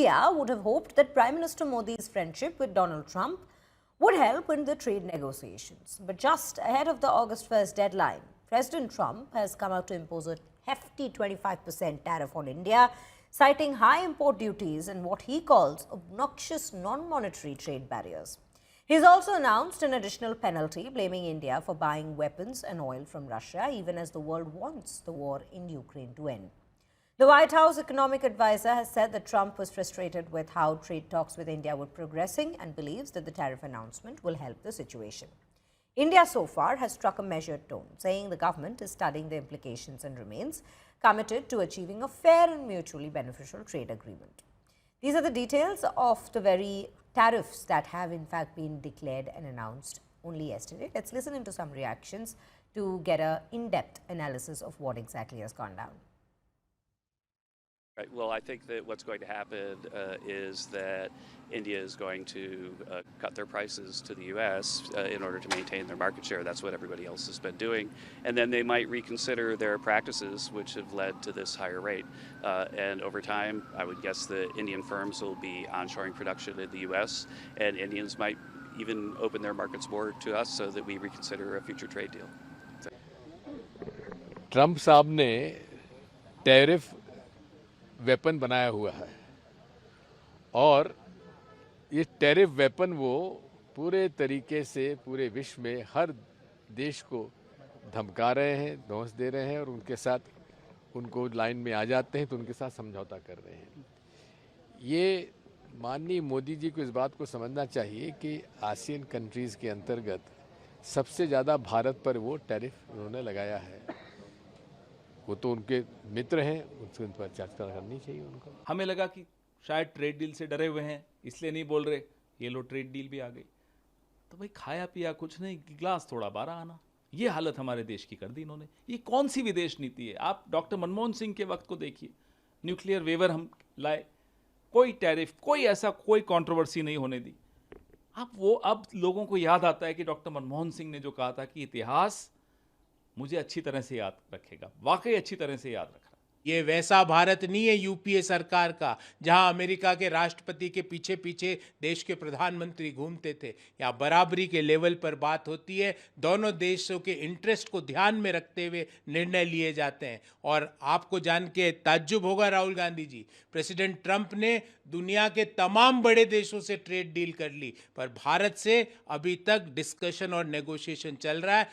India would have hoped that Prime Minister Modi's friendship with Donald Trump would help in the trade negotiations. But just ahead of the August 1st deadline, President Trump has come out to impose a hefty 25% tariff on India, citing high import duties and what he calls obnoxious non-monetary trade barriers. He's also announced an additional penalty, blaming India for buying weapons and oil from Russia, even as the world wants the war in Ukraine to end. The White House economic advisor has said that Trump was frustrated with how trade talks with India were progressing and believes that the tariff announcement will help the situation. India so far has struck a measured tone, saying the government is studying the implications and remains committed to achieving a fair and mutually beneficial trade agreement. These are the details of the very tariffs that have in fact been declared and announced only yesterday. Let's listen into some reactions to get an in-depth analysis of what exactly has gone down. Right. Well, I think that what's going to happen is that India is going to cut their prices to the U.S. In order to maintain their market share. That's what everybody else has been doing. And then they might reconsider their practices, which have led to this higher rate. And over time, I would guess that Indian firms will be onshoring production in the U.S. and Indians might even open their markets more to us so that we reconsider a future trade deal. Trump साहब ने tariff weapon बनाया हुआ है और ये tariff weapon वो पूरे तरीके से पूरे विश्व में हर देश को धमका रहे हैं, धौंस दे रहे हैं और उनके साथ उनको लाइन में आ जाते हैं तो उनके साथ समझौता कर रहे हैं। ये माननीय मोदी जी को इस बात को समझना चाहिए कि आसियान कंट्रीज़ के अंतर्गत सबसे ज़्यादा भारत पर वो टैरिफ उन्होंने लगाया है। वो तो उनके मित्र हैं, उनसे उन पर चर्चा करनी चाहिए उनको। हमें लगा कि शायद ट्रेड डील से डरे हुए हैं इसलिए नहीं बोल रहे, ये लो ट्रेड डील भी आ गई। तो भाई खाया पिया कुछ नहीं, गिलास थोड़ा 12 आना, ये हालत हमारे देश की कर दी इन्होंने। ये कौन सी विदेश नीति है? आप डॉक्टर मनमोहन सिंह के वक्त को देखिए, न्यूक्लियर वेवर हम लाए, कोई टैरिफ, कोई ऐसा कोई कंट्रोवर्सी नहीं होने दी। अब लोगों को याद आता है कि डॉक्टर मनमोहन सिंह ने जो कहा था कि इतिहास मुझे अच्छी तरह से याद रखेगा, वाकई अच्छी तरह से याद रखा। ये वैसा भारत नहीं है यूपीए सरकार का जहां अमेरिका के राष्ट्रपति के पीछे पीछे देश के प्रधानमंत्री घूमते थे। यहाँ बराबरी के लेवल पर बात होती है, दोनों देशों के इंटरेस्ट को ध्यान में रखते हुए निर्णय लिए जाते हैं। और आपको जान के ताज्जुब होगा राहुल गांधी जी, प्रेसिडेंट ट्रंप ने दुनिया के तमाम बड़े देशों से ट्रेड डील कर ली, पर भारत से अभी तक डिस्कशन और नेगोशिएशन चल रहा है।